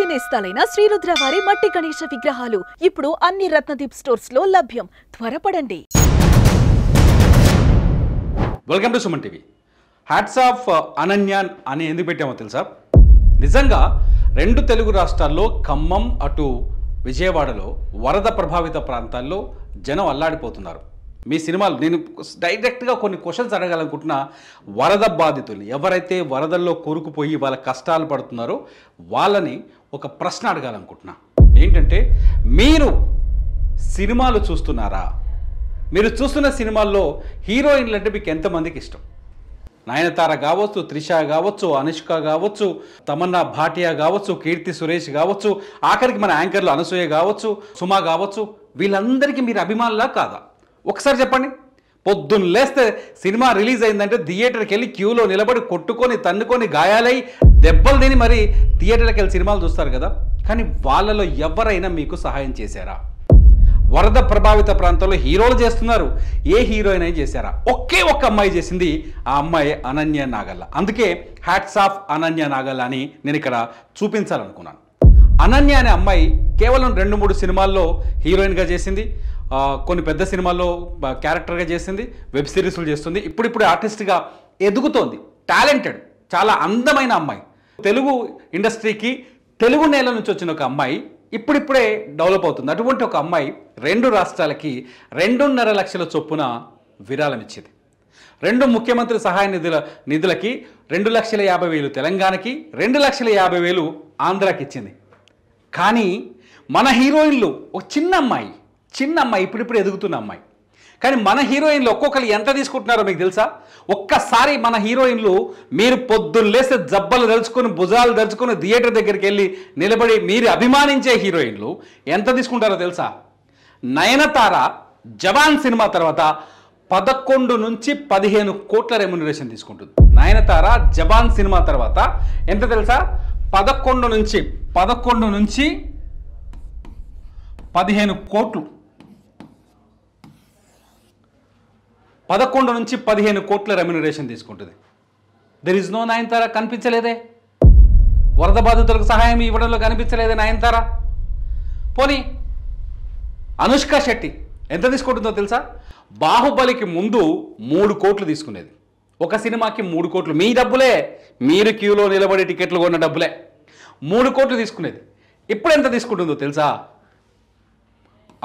పూర్తి నేస్తాలైన శ్రీరుద్ర వారి మట్టి గణేశ విగ్రహాలు ఇప్పుడు అన్ని రత్నదీప్ స్టోర్స్ లో లభ్యం. త్వరపడండి. Welcome to Suman TV. Hats off అనన్యాన్ అని ఎందుకు పెట్టామో తెలుసా? నిజంగా రెండు తెలుగు రాష్ట్రాల్లో ఖమ్మం అటు విజయవాడలో వరద ప్రభావిత ప్రాంతాల్లో జనం అల్లాడిపోతున్నారు. మీ సినిమాలు నేను డైరెక్ట్గా కొన్ని క్వశ్చన్స్ అడగాలనుకుంటున్నా. వరద బాధితులు ఎవరైతే వరదల్లో కూరుకుపోయి వాళ్ళ కష్టాలు పడుతున్నారో వాళ్ళని ఒక ప్రశ్న అడగాలనుకుంటున్నా. ఏంటంటే, మీరు సినిమాలు చూస్తున్నారా? మీరు చూస్తున్న సినిమాల్లో హీరోయిన్లు అంటే మీకు ఎంతమందికి ఇష్టం? నయనతార కావచ్చు, త్రిష కావచ్చు, అనుష్క కావచ్చు, తమన్నా భాటియా కావచ్చు, కీర్తి సురేష్ కావచ్చు, ఆఖరికి మన యాంకర్లు అనసూయ కావచ్చు, సుమా కావచ్చు, వీళ్ళందరికీ మీరు అభిమానులా కాదా? ఒకసారి చెప్పండి. పొద్దున్న లేస్తే సినిమా రిలీజ్ అయిందంటే థియేటర్కి వెళ్ళి క్యూలో నిలబడి కొట్టుకొని తన్నుకొని గాయాలై దెబ్బలు తిని మరి థియేటర్కి వెళ్ళి సినిమాలు చూస్తారు కదా. కానీ వాళ్ళలో ఎవరైనా మీకు సహాయం చేశారా? వరద ప్రభావిత ప్రాంతాల్లో హీరోలు చేస్తున్నారు, ఏ హీరోయిన్ అయినా చేశారా? ఒకే ఒక్క అమ్మాయి చేసింది. ఆ అమ్మాయి అనన్య నాగల్ల. అందుకే హ్యాట్స్ ఆఫ్ అనన్య నాగల్ల అని నేను ఇక్కడ చూపించాలనుకున్నాను. అనన్య అనే అమ్మాయి కేవలం 2-3 సినిమాల్లో హీరోయిన్గా చేసింది, కొన్ని పెద్ద సినిమాల్లో క్యారెక్టర్గా చేసింది, వెబ్ సిరీస్లు చేస్తుంది, ఇప్పుడిప్పుడు ఆర్టిస్ట్గా ఎదుగుతోంది. టాలెంటెడ్, చాలా అందమైన అమ్మాయి. తెలుగు ఇండస్ట్రీకి తెలుగు నేల నుంచి వచ్చిన ఒక అమ్మాయి ఇప్పుడిప్పుడే డెవలప్ అవుతుంది. అటువంటి ఒక అమ్మాయి 2 రాష్ట్రాలకి 2.5 లక్షల చొప్పున విరాళం ఇచ్చింది. 2 ముఖ్యమంత్రి సహాయ నిధులకి 2,50,000 తెలంగాణకి, 2,50,000 ఆంధ్రాకి ఇచ్చింది. కానీ మన హీరోయిన్లు ఒక చిన్న అమ్మాయి ఇప్పుడిప్పుడు ఎదుగుతున్న అమ్మాయి. కానీ మన హీరోయిన్లు ఒక్కొక్కరు ఎంత తీసుకుంటున్నారో మీకు తెలుసా? ఒక్కసారి మన హీరోయిన్లు మీరు పొద్దున్న లేస్తే జబ్బలు దలుచుకొని భుజాలు దలుచుకొని థియేటర్ దగ్గరికి వెళ్ళి నిలబడి మీరు అభిమానించే హీరోయిన్లు ఎంత తీసుకుంటారో తెలుసా? నయనతార జవాన్ సినిమా తర్వాత 11 నుంచి 15 కోట్ల రెమ్యునరేషన్ తీసుకుంటుంది. నయనతార జవాన్ సినిమా తర్వాత ఎంత తెలుసా? 11 నుంచి 15 కోట్లు. 11 నుంచి 15 కోట్ల రెమ్యునరేషన్ తీసుకుంటుంది. There is no Nayanthara. కనిపించలేదే. వరద బాధితులకు సహాయం ఇవ్వడంలో కనిపించలేదే నయనతార. పోనీ అనుష్క శెట్టి ఎంత తీసుకుంటుందో తెలుసా? బాహుబలికి ముందు 3 కోట్లు తీసుకునేది. ఒక సినిమాకి 3 కోట్లు. మీ డబ్బులే, మీరు క్యూలో నిలబడి టికెట్లు కొన్న డబ్బులే. 3 కోట్లు తీసుకునేది. ఇప్పుడు ఎంత తీసుకుంటుందో తెలుసా?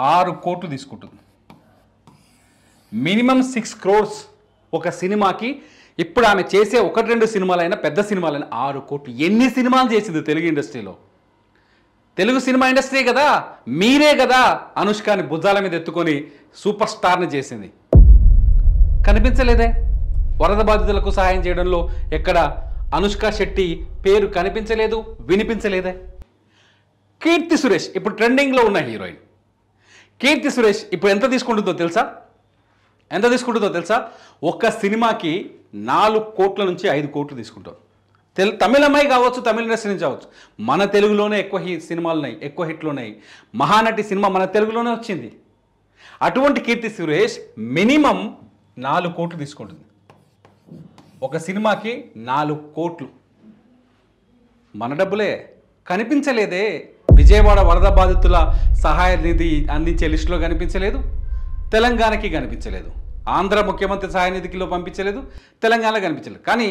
6 కోట్లు తీసుకుంటుంది. మినిమం 6 crores ఒక సినిమాకి. ఇప్పుడు ఆమె చేసే 1-2 సినిమాలైనా పెద్ద సినిమాలైనా 6 కోట్లు. ఎన్ని సినిమాలు చేసింది తెలుగు ఇండస్ట్రీలో? తెలుగు సినిమా ఇండస్ట్రీ కదా, మీరే కదా అనుష్కని భుజాల మీద ఎత్తుకొని సూపర్ స్టార్ని చేసింది. కనిపించలేదే? వరద బాధితులకు సహాయం చేయడంలో ఎక్కడ అనుష్క శెట్టి పేరు కనిపించలేదు, వినిపించలేదే? కీర్తి సురేష్ ఇప్పుడు ట్రెండింగ్లో ఉన్న హీరోయిన్. కీర్తి సురేష్ ఇప్పుడు ఎంత తీసుకుంటుందో తెలుసా? ఒక్క సినిమాకి 4 కోట్ల నుంచి 5 కోట్లు తీసుకుంటారు. తమిళ అమ్మాయి కావచ్చు, తమిళ ఇండస్ట్రీ నుంచి కావచ్చు. మన తెలుగులోనే ఎక్కువ సినిమాలు ఉన్నాయి, ఎక్కువ హిట్లు ఉన్నాయి. మహానటి సినిమా మన తెలుగులోనే వచ్చింది. అటువంటి కీర్తి సురేష్ మినిమం 4 కోట్లు తీసుకుంటుంది. ఒక సినిమాకి 4 కోట్లు. మన డబ్బులే. కనిపించలేదే? విజయవాడ వరద బాధితుల సహాయ నిధి అందించే లిస్టులో కనిపించలేదు, తెలంగాణకి కనిపించలేదు, ఆంధ్ర ముఖ్యమంత్రి సహాయ నిధికిలో పంపించలేదు, తెలంగాణలో కనిపించలేదు. కానీ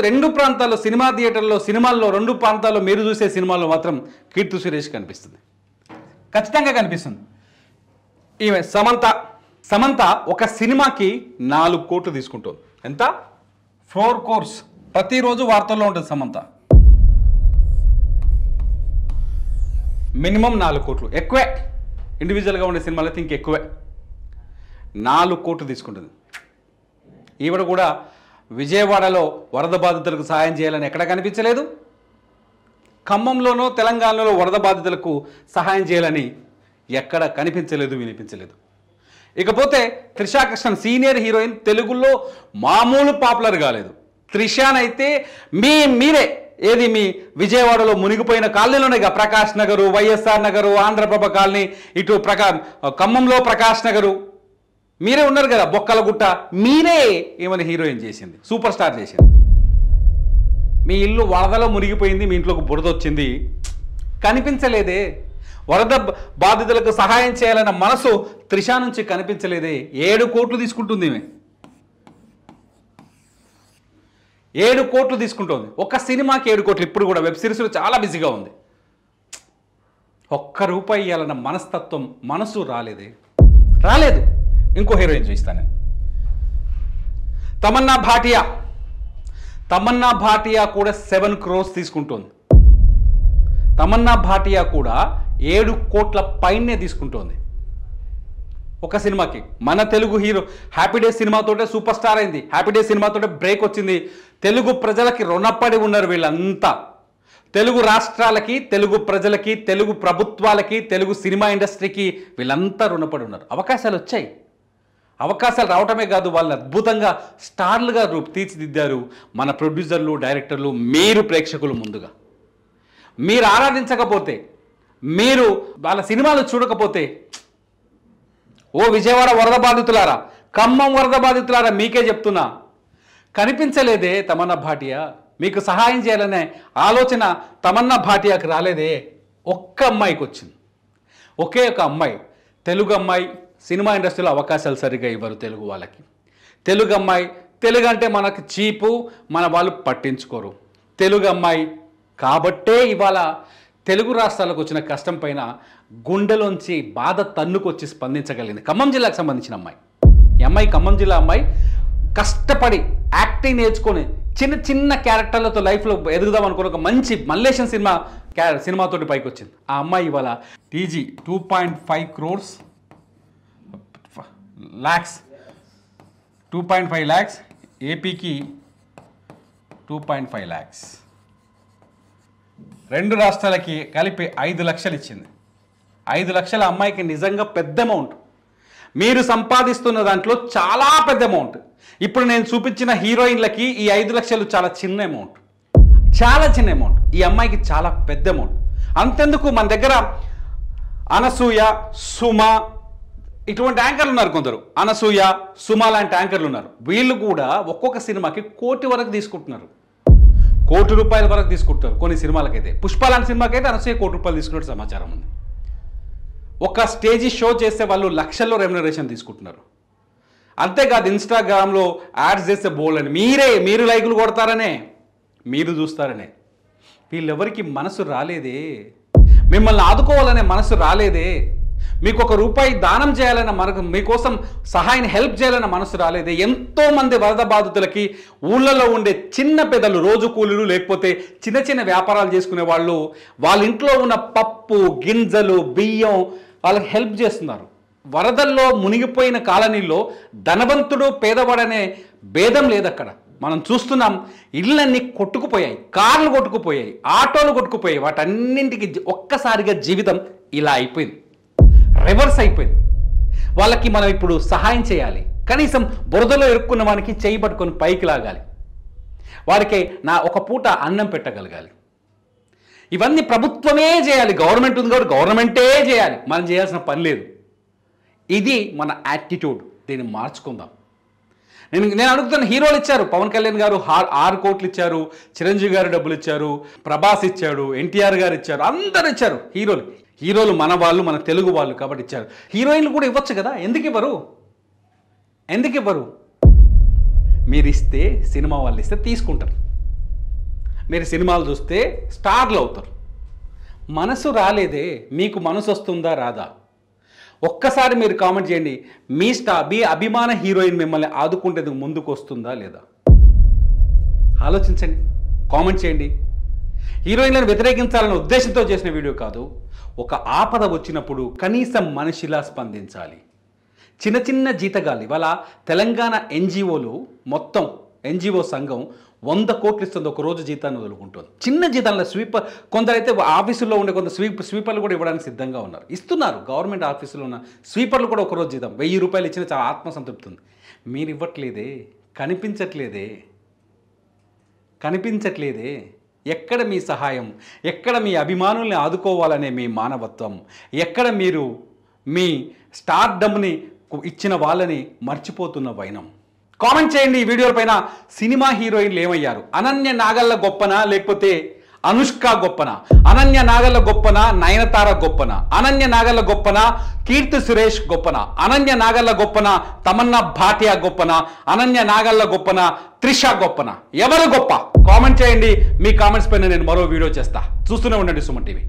రెండు ప్రాంతాల్లో సినిమా థియేటర్లో సినిమాల్లో 2 ప్రాంతాల్లో మీరు చూసే సినిమాల్లో మాత్రం కీర్తి సురేష్ కనిపిస్తుంది. ఖచ్చితంగా కనిపిస్తుంది. ఈమె సమంత ఒక సినిమాకి 4 కోట్లు తీసుకుంటుంది. ఎంత? 4 crores. ప్రతిరోజు వార్తల్లో ఉంటుంది సమంత. మినిమం 4 కోట్లు. ఎక్కువే. ఇండివిజువల్గా ఉండే సినిమాలు అయితే ఇంకెక్కువే. 4 కోట్లు తీసుకుంటుంది. ఈవిడ కూడా విజయవాడలో వరద బాధితులకు సహాయం చేయాలని ఎక్కడ కనిపించలేదు. ఖమ్మంలోనో తెలంగాణలో వరద బాధితులకు సహాయం చేయాలని ఎక్కడ కనిపించలేదు, వినిపించలేదు. ఇకపోతే త్రిషా కృష్ణన్ సీనియర్ హీరోయిన్, తెలుగులో మామూలు పాపులర్ కాలేదు. త్రిషానైతే మీరే ఏది మీ విజయవాడలో మునిగిపోయిన కాలనీలోనే ప్రకాష్ నగరు, వైఎస్ఆర్ నగరు, ఆంధ్రప్రభ కాలనీ, ఇటు ఖమ్మంలో ప్రకాష్ నగరు, మీరే ఉన్నారు కదా, బొక్కలగుట్ట, మీరే ఏమైనా హీరోయిన్ చేసింది, సూపర్ స్టార్ చేసింది. మీ ఇల్లు వరదలో మునిగిపోయింది, మీ ఇంట్లోకి బురద వచ్చింది, కనిపించలేదే. వరద బాధితులకు సహాయం చేయాలన్న మనసు త్రిష నుంచి కనిపించలేదే. 7 కోట్లు తీసుకుంటుంది ఈమె, 7 కోట్లు తీసుకుంటుంది ఒక సినిమాకి. 7 కోట్లు. ఇప్పుడు కూడా వెబ్ సిరీస్లో చాలా బిజీగా ఉంది. ఒక్క రూపాయి ఇవ్వాలన్న మనస్తత్వం, మనసు రాలేదే, రాలేదు. ఇంకో హీరోయిన్ చూస్తాను, తమన్నా భాటియా కూడా 7 crores తీసుకుంటోంది. తమన్నా భాటియా కూడా 7 కోట్ల పైనే తీసుకుంటోంది ఒక సినిమాకి. మన తెలుగు హీరో హ్యాపీ డేస్ సినిమాతోటే సూపర్ స్టార్ అయింది. హ్యాపీ డేస్ సినిమాతోటే బ్రేక్ వచ్చింది. తెలుగు ప్రజలకి రుణపడి ఉన్నారు వీళ్ళంతా. తెలుగు రాష్ట్రాలకి, తెలుగు ప్రజలకి, తెలుగు ప్రభుత్వాలకి, తెలుగు సినిమా ఇండస్ట్రీకి వీళ్ళంతా రుణపడి ఉన్నారు. అవకాశాలు వచ్చాయి. అవకాశాలు రావటమే కాదు, వాళ్ళు అద్భుతంగా స్టార్లుగా తీర్చిదిద్దారు మన ప్రొడ్యూసర్లు, డైరెక్టర్లు, మీరు ప్రేక్షకులు. ముందుగా మీరు ఆరాధించకపోతే, మీరు వాళ్ళ సినిమాలు చూడకపోతే, ఓ విజయవాడ వరద బాధితులారా, ఖమ్మం వరద బాధితులారా, మీకే చెప్తున్నా, కనిపించలేదే తమన్నా భాటియా. మీకు సహాయం చేయాలనే ఆలోచన తమన్నా భాటియాకి రాలేదే. ఒక్క అమ్మాయికి వచ్చింది, ఒకే ఒక అమ్మాయి. తెలుగు అమ్మాయి. సినిమా ఇండస్ట్రీలో అవకాశాలు సరిగా ఇవ్వరు తెలుగు వాళ్ళకి. తెలుగు అమ్మాయి, తెలుగు అంటే మనకు చీపు, మన వాళ్ళు పట్టించుకోరు. తెలుగు అమ్మాయి కాబట్టే ఇవాళ తెలుగు రాష్ట్రాలకు వచ్చిన కష్టం పైన గుండెలోంచి బాధ తన్నుకొచ్చి స్పందించగలిగింది. ఖమ్మం జిల్లాకు సంబంధించిన అమ్మాయి. ఈ అమ్మాయి ఖమ్మం జిల్లా అమ్మాయి. కష్టపడి యాక్టింగ్ నేర్చుకొని చిన్న చిన్న క్యారెక్టర్లతో లైఫ్లో ఎదుగుదాం అనుకుని ఒక మంచి మల్లేషన్ సినిమాతోటి పైకి వచ్చింది. ఆ అమ్మాయి ఇవాళ టీజీ 2.5 crores lakhs 2.5 lakhs, ఏపీకి 2.5 lakhs, 2 రాష్ట్రాలకి కలిపి 5 లక్షలు ఇచ్చింది. 5 లక్షల అమ్మాయికి నిజంగా పెద్ద అమౌంట్. మీరు సంపాదిస్తున్న దాంట్లో చాలా పెద్ద అమౌంట్. ఇప్పుడు నేను చూపించిన హీరోయిన్లకి ఈ 5 లక్షలు చాలా చిన్న అమౌంట్, చాలా చిన్న అమౌంట్. ఈ అమ్మాయికి చాలా పెద్ద అమౌంట్. అంతెందుకు, మన దగ్గర అనసూయ, సుమ ఇటువంటి యాంకర్లు ఉన్నారు. కొందరు అనసూయ, సుమ లాంటి యాంకర్లు ఉన్నారు. వీళ్ళు కూడా ఒక్కొక్క సినిమాకి 1 కోటి వరకు తీసుకుంటున్నారు. 1 కోటి రూపాయల వరకు తీసుకుంటారు కొన్ని సినిమాలకైతే. పుష్ప లాంటి సినిమాకైతే అనసూయ 1 కోటి రూపాయలు తీసుకున్నట్టు సమాచారం ఉంది. ఒక స్టేజీ షో చేస్తే వాళ్ళు లక్షల్లో రెమ్యునరేషన్ తీసుకుంటున్నారు. అంతేకాదు ఇన్స్టాగ్రామ్లో యాడ్స్ చేస్తే బోల్డ్ అని మీరు లైకులు కొడతారనే, మీరు చూస్తారనే. వీళ్ళెవరికి మనసు రాలేదే. మిమ్మల్ని ఆదుకోవాలనే మనసు రాలేదే. మీకు 1 రూపాయి దానం చేయాలన్న మనకు, మీకోసం సహాయాన్ని హెల్ప్ చేయాలన్న మనసు రాలేదే. ఎంతోమంది వరద బాధితులకి ఊళ్ళలో ఉండే చిన్న పెద్దలు, రోజు కూలీలు, లేకపోతే చిన్న చిన్న వ్యాపారాలు చేసుకునే వాళ్ళు, వాళ్ళ ఇంట్లో ఉన్న పప్పు గింజలు, బియ్యం వాళ్ళకి హెల్ప్ చేస్తున్నారు. వరదల్లో మునిగిపోయిన కాలనీల్లో ధనవంతుడు పేదవాడనే భేదం లేదు అక్కడ. మనం చూస్తున్నాం, ఇళ్ళన్నీ కొట్టుకుపోయాయి, కార్లు కొట్టుకుపోయాయి, ఆటోలు కొట్టుకుపోయాయి. వాటన్నింటికి ఒక్కసారిగా జీవితం ఇలా అయిపోయింది, రివర్స్ అయిపోయింది. వాళ్ళకి మనం ఇప్పుడు సహాయం చేయాలి. కనీసం బురదలో ఇరుక్కున్న వానికి చేయి పట్టుకొని పైకి లాగాలి. వారికి ఒక పూట అన్నం పెట్టగలగాలి. ఇవన్నీ ప్రభుత్వమే చేయాలి. గవర్నమెంట్ ఉంది కాబట్టి గవర్నమెంటే చేయాలి, మనం చేయాల్సిన పని లేదు. ఇది మన యాటిట్యూడ్. దీన్ని మార్చుకుందాం. నేను అడుగుతున్న, హీరోలు ఇచ్చారు. పవన్ కళ్యాణ్ గారు 6 కోట్లు ఇచ్చారు, చిరంజీవి గారు డబ్బులు ఇచ్చారు, ప్రభాస్ ఇచ్చాడు, ఎన్టీఆర్ గారు ఇచ్చారు, అందరూ ఇచ్చారు. హీరోలు మన వాళ్ళు, మన తెలుగు వాళ్ళు కాబట్టి ఇచ్చారు. హీరోయిన్లు కూడా ఇవ్వచ్చు కదా, ఎందుకు ఇవ్వరు? మీరు ఇస్తే, సినిమా వాళ్ళు ఇస్తే తీసుకుంటారు. మీరు సినిమాలు చూస్తే స్టార్లు అవుతారు. మనసు రాలేదే. మీకు మనసు వస్తుందా రాదా? ఒక్కసారి మీరు కామెంట్ చేయండి. మీ అభిమాన హీరోయిన్ మిమ్మల్ని ఆదుకుంటేందుకు ముందుకు వస్తుందా లేదా? ఆలోచించండి, కామెంట్ చేయండి. హీరోయిన్లను వ్యతిరేకించాలనే ఉద్దేశంతో చేసిన వీడియో కాదు. ఒక ఆపద వచ్చినప్పుడు కనీసం మనిషిలా స్పందించాలి. చిన్న చిన్న జీతగాలు ఇవాళ తెలంగాణ ఎన్జిఓలు, మొత్తం ఎన్జిఓ సంఘం 100 కోట్లు ఇస్తుంది ఒక రోజు జీతాన్ని వదులుకుంటుంది. చిన్న జీతాల స్వీపర్, కొందరైతే ఆఫీసుల్లో ఉండే కొంత స్వీపర్లు కూడా ఇవ్వడానికి సిద్ధంగా ఉన్నారు, ఇస్తున్నారు. గవర్నమెంట్ ఆఫీసులో ఉన్న స్వీపర్లు కూడా ఒకరోజు జీతం 1000 రూపాయలు ఇచ్చిన చాలా ఆత్మసంతృప్తి ఉంది. మీరు ఇవ్వట్లేదే, కనిపించట్లేదే. ఎక్కడ మీ సహాయం? ఎక్కడ మీ అభిమానుల్ని ఆదుకోవాలనే మీ మానవత్వం? ఎక్కడ మీరు మీ స్టార్డమ్ని ఇచ్చిన వాళ్ళని మర్చిపోతున్న వైనం? కామెంట్ చేయండి ఈ వీడియోల పైన. సినిమా హీరోయిన్లు ఏమయ్యారు? అనన్య నాగళ్ళ గొప్పనా, లేకపోతే అనుష్క గొప్పన, అనన్య నాగల్ల గొప్పన, నయనతార గొప్పన, అనన్య నాగల్ల గొప్పన, కీర్తి సురేష్ గొప్పన, అనన్య నాగల్ల గొప్పన, తమన్నా భాటియా గొప్పన, అనన్య నాగల్ల గొప్పన, త్రిష గొప్పన, ఎవరు గొప్ప? కామెంట్ చేయండి. మీ కామెంట్స్ పైన నేను మరో వీడియో చేస్తా. చూస్తూనే ఉండండి సుమన్ టీవీ.